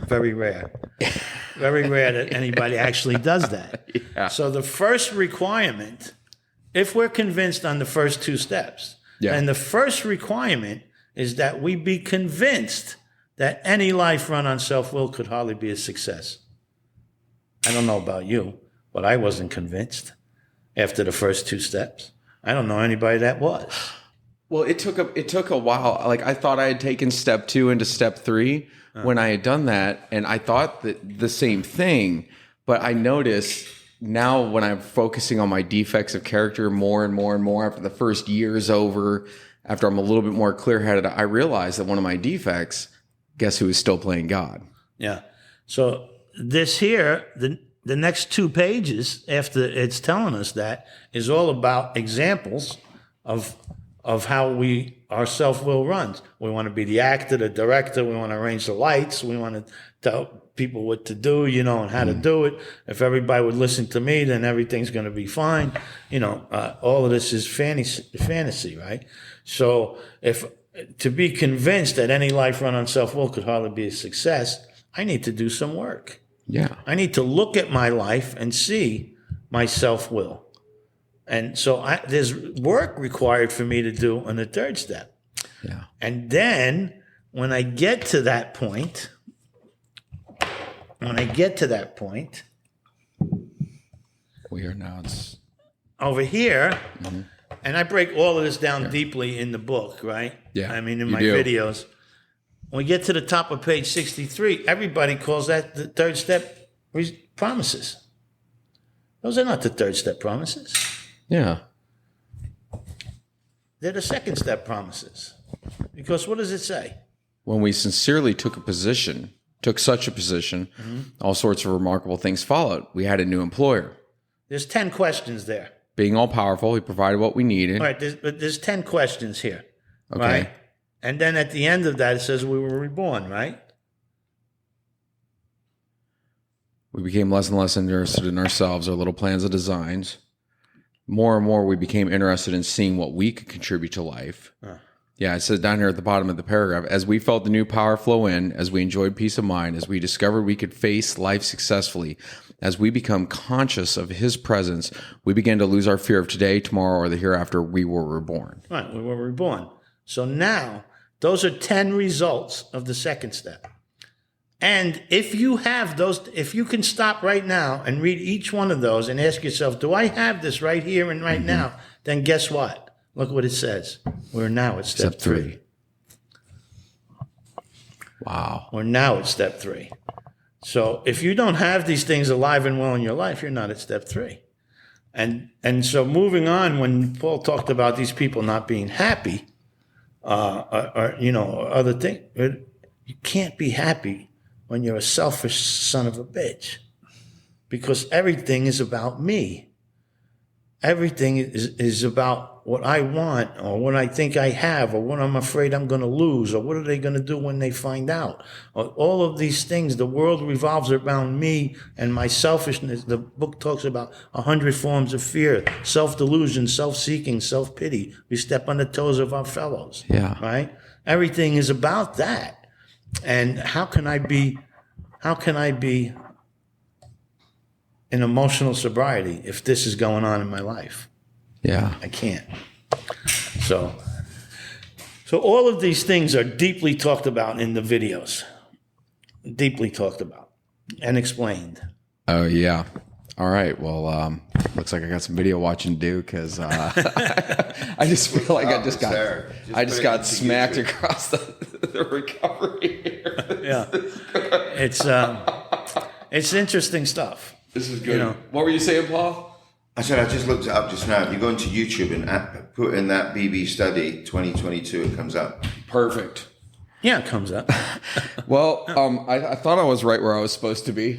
Very rare. Very rare that anybody actually does that. Yeah. So the first requirement, if we're convinced on the first 2 steps, and the first requirement is that we be convinced that any life run on self-will could hardly be a success. I don't know about you, but I wasn't convinced after the first 2 steps. I don't know anybody that was. Well, it took a while. Like I thought I had taken step 2 into step 3 when I had done that, and I thought that the same thing. But I noticed now when I'm focusing on my defects of character more and more and more after the first year is over, after I'm a little bit more clear-headed, I realized that one of my defects, guess who is still playing God? Yeah. So this here, the next 2 pages after it's telling us that is all about examples of how our self-will runs. We want to be the actor, the director. We want to arrange the lights. We want to tell people what to do, and how to do it. If everybody would listen to me, then everything's going to be fine. All of this is fantasy, right? So to be convinced that any life run on self-will could hardly be a success, I need to do some work. Yeah. I need to look at my life and see my self-will. And so there's work required for me to do on the third step. Yeah. And then when I get to that point, we are now. It's over here, and I break all of this down deeply in the book, right? Yeah. I mean, in my videos. When we get to the top of page 63, everybody calls that the third step promises. Those are not the third step promises. Yeah. They're the second step promises. Because what does it say? When we sincerely took such a position, all sorts of remarkable things followed. We had a new employer. There's 10 questions there. Being all powerful, he provided what we needed. All right, there's 10 questions here. Okay. Right? And then at the end of that, it says we were reborn, right? We became less and less interested in ourselves, our little plans and designs. More and more, we became interested in seeing what we could contribute to life. Yeah, it says down here at the bottom of the paragraph, as we felt the new power flow in, as we enjoyed peace of mind, as we discovered we could face life successfully, as we become conscious of his presence, we began to lose our fear of today, tomorrow, or the hereafter. We were reborn. Right, we were reborn. So now, those are 10 results of the second step. And if you have those, if you can stop right now and read each one of those and ask yourself, do I have this right here and right now? Then guess what? Look what it says. We're now at step 3. Wow. We're now at step 3. So if you don't have these things alive and well in your life, you're not at step 3. And so moving on, when Paul talked about these people not being happy, or other things, you can't be happy when you're a selfish son of a bitch, because everything is about me. Everything is about what I want, or what I think I have, or what I'm afraid I'm going to lose, or what are they going to do when they find out. All of these things, the world revolves around me and my selfishness. The book talks about 100 forms of fear: self-delusion, self-seeking, self-pity. We step on the toes of our fellows. Yeah. Right? Everything is about that. And how can I be in emotional sobriety if this is going on in my life? Yeah. I can't. So all of these things are deeply talked about in the videos. Deeply talked about and explained. Oh, yeah. All right. Well, looks like I got some video watching to do, because I just feel like I just got smacked across the recovery here. Yeah. It's interesting stuff. This is good. What were you saying, Paul? I said, I just looked it up just now. If you go into YouTube and put in that BB study 2022, it comes up. Perfect. Yeah, it comes up. Well, I thought I was right where I was supposed to be.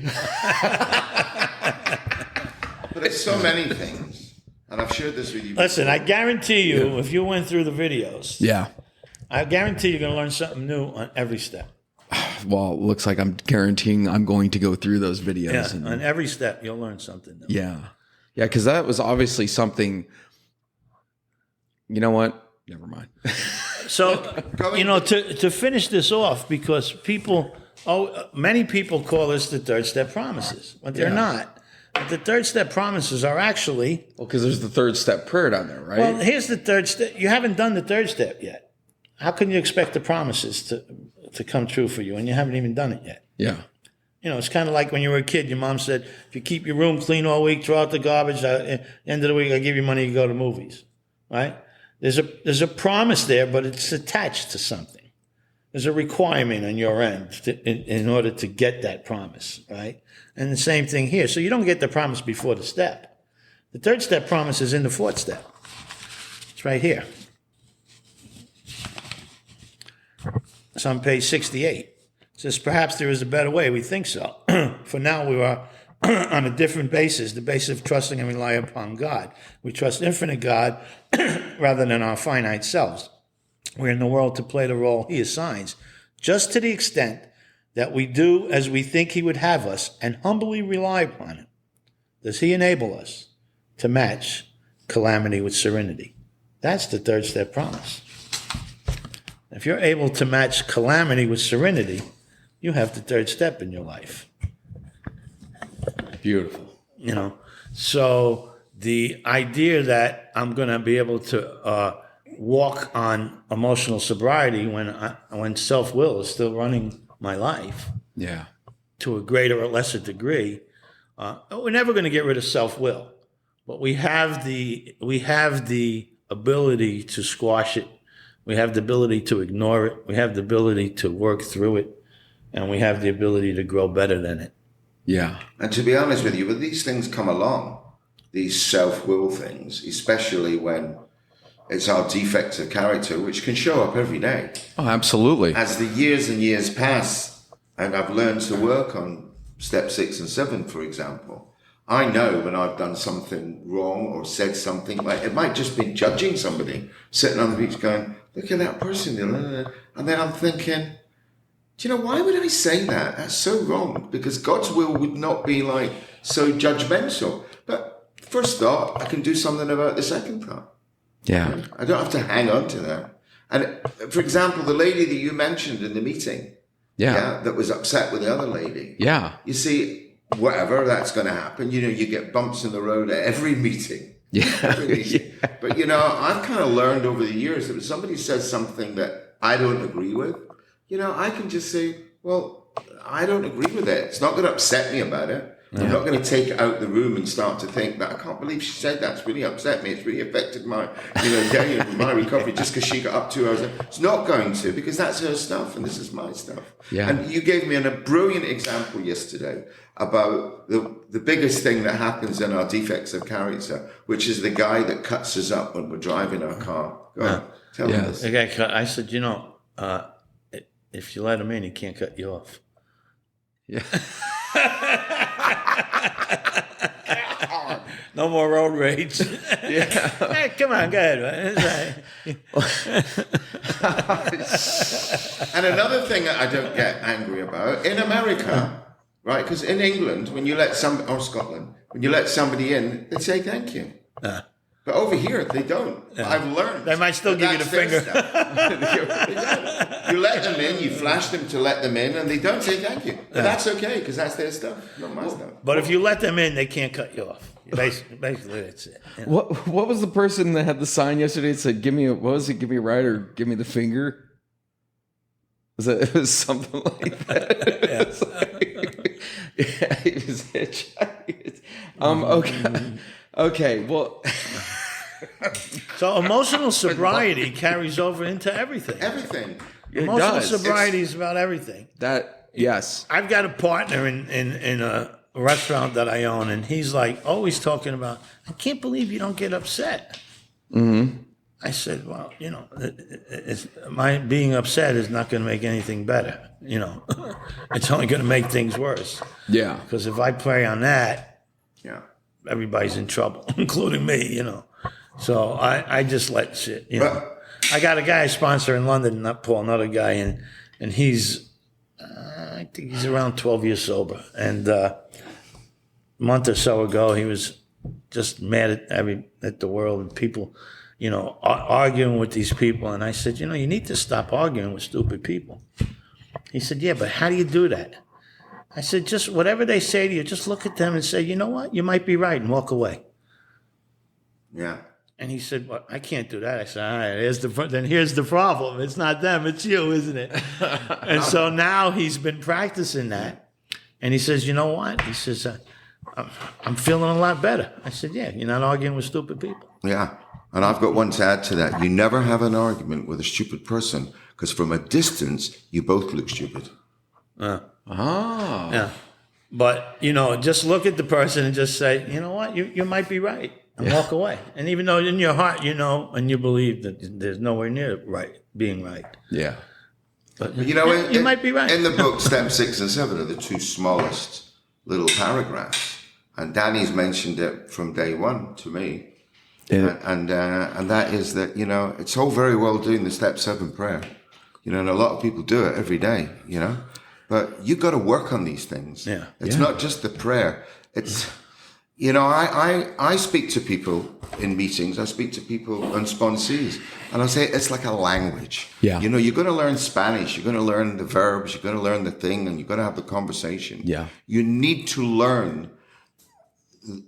But there's so many things. And I've shared this with you. Listen, I guarantee you, if you went through the videos, Yeah. I guarantee you're going to learn something new on every step. Well, it looks like I'm guaranteeing I'm going to go through those videos. Yeah, on every step, you'll learn something new. Yeah. Yeah, because that was obviously something. You know what? Never mind. So, to finish this off, because many people call this the third step promises, but they're not. The third step promises are actually... Well, because there's the third step prayer down there, right? Well, here's the third step. You haven't done the third step yet. How can you expect the promises to come true for you when you haven't even done it yet? Yeah. It's kind of like when you were a kid, your mom said, if you keep your room clean all week, throw out the garbage, at the end of the week, I'll give you money to go to movies, right? There's a promise there, but it's attached to something. There's a requirement on your end in order to get that promise, right? And the same thing here. So you don't get the promise before the step. The third step promise is in the fourth step. It's right here. It's on page 68. It says, perhaps there is a better way. We think so. For now, we are on a different basis, the basis of trusting and relying upon God. We trust infinite God rather than our finite selves. We're in the world to play the role He assigns, just to the extent that we do as we think He would have us and humbly rely upon Him. Does He enable us to match calamity with serenity? That's the third step promise. If you're able to match calamity with serenity, you have the third step in your life. Beautiful. So the idea that I'm going to be able to walk on emotional sobriety when self-will is still running my life, Yeah. to a greater or lesser degree, we're never going to get rid of self-will, but we have the ability to squash it. We have the ability to ignore it. We have the ability to work through it, and we have the ability to grow better than it. Yeah. And to be honest with you, when these things come along, these self-will things, especially when it's our defects of character, which can show up every day. Oh, absolutely. As the years and years pass, and I've learned to work on step 6 and 7, for example, I know when I've done something wrong or said something, like it might just be judging somebody, sitting on the beach going, look at that person, and then I'm thinking, do you know, why would I say that? That's so wrong, because God's will would not be like so judgmental. But first thought, I can do something about the second thought. Yeah. I don't have to hang on to that. And for example, the lady that you mentioned in the meeting, that was upset with the other lady. Yeah. You see, whatever, that's going to happen. You get bumps in the road at every meeting. Yeah. But, I've kind of learned over the years that if somebody says something that I don't agree with, I can just say, well, I don't agree with it. It's not going to upset me about it. I'm not going to take it out the room and start to think that I can't believe she said that. It's really upset me. It's really affected my, day and my recovery just because she got up 2 hours. It's not going to, because that's her stuff and this is my stuff. Yeah. And you gave me a brilliant example yesterday about the biggest thing that happens in our defects of character, which is the guy that cuts us up when we're driving our car. Go on, tell me this. The guy cut. I said, if you let him in, he can't cut you off. Yeah. No more road rage. Yeah. Hey, come on, go ahead, man. And another thing that I don't get angry about, in America, right, because in England, when you let somebody, or Scotland, when you let somebody in, they say thank you. But over here, they don't. I've learned. They might still give you the finger. They don't. You let them in, you flash them to let them in, and they don't say thank you. But that's okay, because that's their stuff, not my stuff. But if you let them in, they can't cut you off. Basically that's it. You know? What was the person that had the sign yesterday that said, give me a ride or give me the finger? It was something like that. He was hitchhiking. Okay, well. So emotional sobriety carries over into everything. Everything. Emotional sobriety is about everything. Yes. I've got a partner in a restaurant that I own, and he's like always talking about, I can't believe you don't get upset. Mm-hmm. I said, well, my being upset is not going to make anything better. It's only going to make things worse. Yeah. Because if I prey on that, Yeah. everybody's in trouble, including me. So I just let shit. I got a guy I sponsor in London, not Paul, another guy, and he's I think he's around 12 years sober. And a month or so ago, he was just mad at the world and people, arguing with these people. And I said, you need to stop arguing with stupid people. He said, yeah, but how do you do that? I said, just whatever they say to you, just look at them and say, you know what? You might be right, and walk away. Yeah. And he said, well, I can't do that. I said, all right, then here's the problem. It's not them, it's you, isn't it? And so now he's been practicing that. And he says, you know what? He says, I'm feeling a lot better. I said, yeah, you're not arguing with stupid people. Yeah. And I've got one to add to that. You never have an argument with a stupid person, because from a distance, you both look stupid. Yeah. But, just look at the person and just say, you know what? You might be right. And walk away. And even though in your heart, and you believe that there's nowhere near being right. Yeah. But you might be right. In the book, Step 6 and 7 are the two smallest little paragraphs. And Danny's mentioned it from day one to me. Yeah. And that is that, it's all very well doing the Step 7 prayer. And a lot of people do it every day, But you've got to work on these things. Yeah. It's not just the prayer. It's... I speak to people in meetings. I speak to people on sponsees, and I say it's like a language. Yeah. You're going to learn Spanish. You're going to learn the verbs. You're going to learn the thing, and you're going to have the conversation. Yeah. You need to learn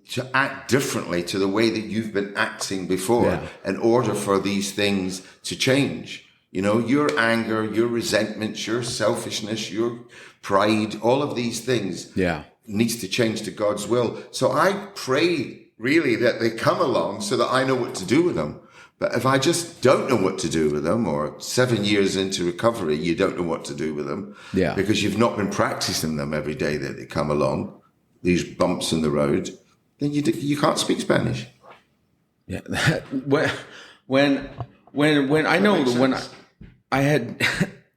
to act differently to the way that you've been acting before in order for these things to change. Your anger, your resentments, your selfishness, your pride, all of these things. Yeah. Needs to change to God's will. So I pray really that they come along so that I know what to do with them. But if I just don't know what to do with them, or 7 years into recovery, you don't know what to do with them, because you've not been practicing them every day that they come along, these bumps in the road, then you can't speak Spanish. Yeah. when I know when I had.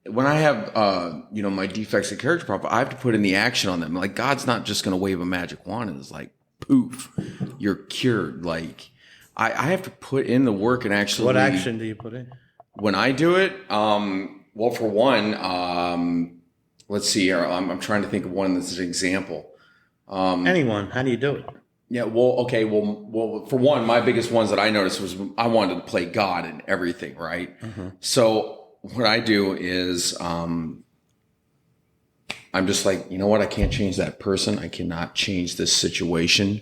When I have, my defects of character profile, I have to put in the action on them. Like, God's not just going to wave a magic wand and it's like, poof, you're cured. Like, I have to put in the work and actually. What action do you put in? When I do it, well, for one, let's see here. I'm trying to think of one that's an example. Anyone? How do you do it? Yeah, well, okay, well, for one, my biggest ones that I noticed was I wanted to play God in everything, right? Mm-hmm. So what I do is I'm just like, you know what? I can't change that person. I cannot change this situation.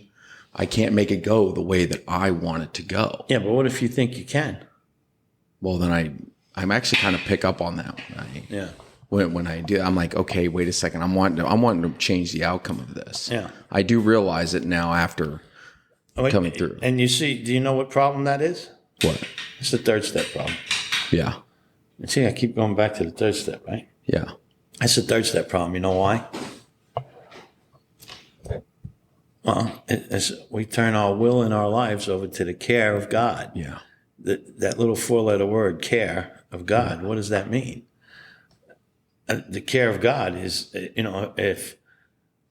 I can't make it go the way that I want it to go. Yeah, but what if you think you can? Well, then I'm actually kind of pick up on that. Right? Yeah. when I do, I'm like, okay, wait a second. I'm wanting to change the outcome of this. Yeah. I do realize it now after coming through. And you see, do you know what problem that is? What? It's the third step problem. Yeah. And see, I keep going back to the third step, right? Yeah. That's the third step problem. You know why? Well, we turn our will and our lives over to the care of God. Yeah. That little 4-letter word, care of God, what does that mean? The care of God is, if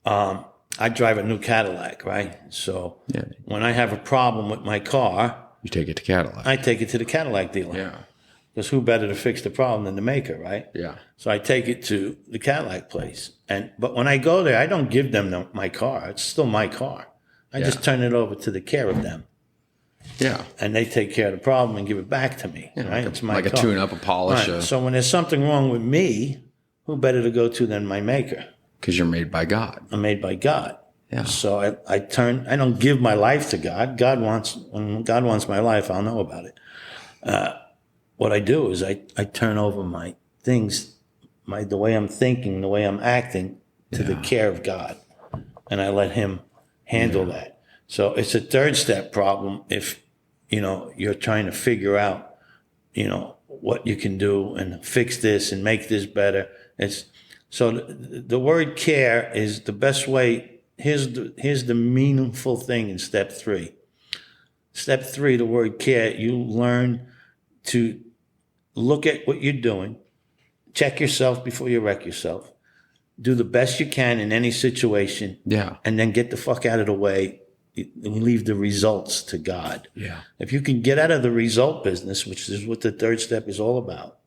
I drive a new Cadillac, right? So when I have a problem with my car, You take it to Cadillac. I take it to the Cadillac dealer. Yeah. Because who better to fix the problem than the maker, right? Yeah. So I take it to the Cadillac place. But when I go there, I don't give them my car. It's still my car. I just turn it over to the care of them. Yeah. And they take care of the problem and give it back to me. Right? It's my Like a car. tune-up, a polish. Right. So when there's something wrong with me, who better to go to than my maker? Because you're made by God. I'm made by God. Yeah. So I don't give my life to God. When God wants my life, I'll know about it. What I do is I turn over my things, the way I'm thinking, the way I'm acting to the care of God. And I let him handle that. So it's a third step problem if, you're trying to figure out, what you can do and fix this and make this better. So the word care is the best way. Here's the meaningful thing in step 3. Step 3, the word care, you learn to look at what you're doing, check yourself before you wreck yourself, do the best you can in any situation, and then get the fuck out of the way and leave the results to God. Yeah. If you can get out of the result business, which is what the third step is all about,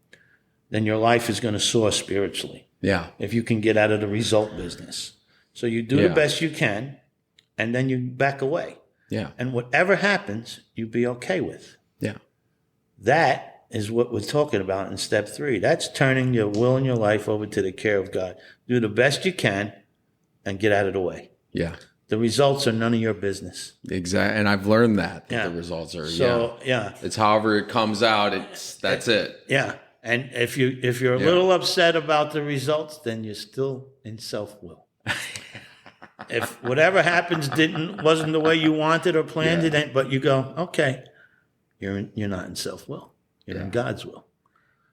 then your life is going to soar spiritually. Yeah. If you can get out of the result business. So you do the best you can, and then you back away. Yeah. And whatever happens, you be okay with. Yeah. That is what we're talking about in step 3. That's turning your will and your life over to the care of God. Do the best you can and get out of the way. Yeah. The results are none of your business. Exactly. And I've learned that the results are, it's however it comes out. That's it. Yeah. And if you're a little upset about the results, then you're still in self-will. If whatever happens wasn't the way you wanted or planned it, but you go, okay, you're not in self-will. You're in God's will.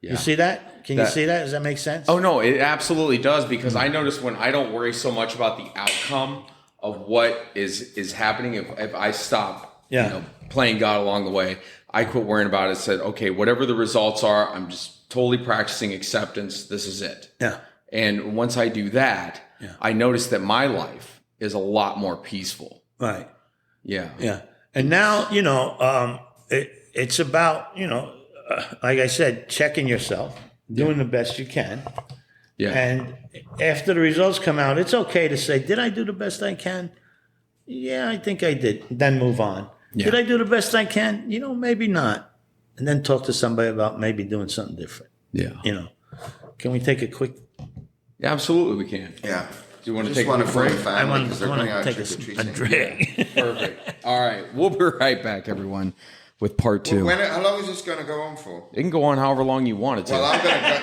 Yeah. You see that? Can you see that? Does that make sense? Oh, no, it absolutely does, because I notice when I don't worry so much about the outcome of what is happening, if I stop playing God along the way, I quit worrying about it, said, okay, whatever the results are, I'm just totally practicing acceptance. This is it. Yeah. And once I do that, I notice that my life is a lot more peaceful. Right. Yeah. Yeah. And now, it's about, like I said, checking yourself, doing the best you can. Yeah. And after the results come out, it's okay to say, did I do the best I can? Yeah, I think I did. Then move on. Yeah. Did I do the best I can? Maybe not. And then talk to somebody about maybe doing something different. Yeah. Can we take a quick... Yeah, absolutely we can. Yeah. Do you want to take a break? I want to take a drink. Perfect. All right. We'll be right back, everyone, with part 2. How long is this going to go on for? It can go on however long you want it to. Well, I'm going to go...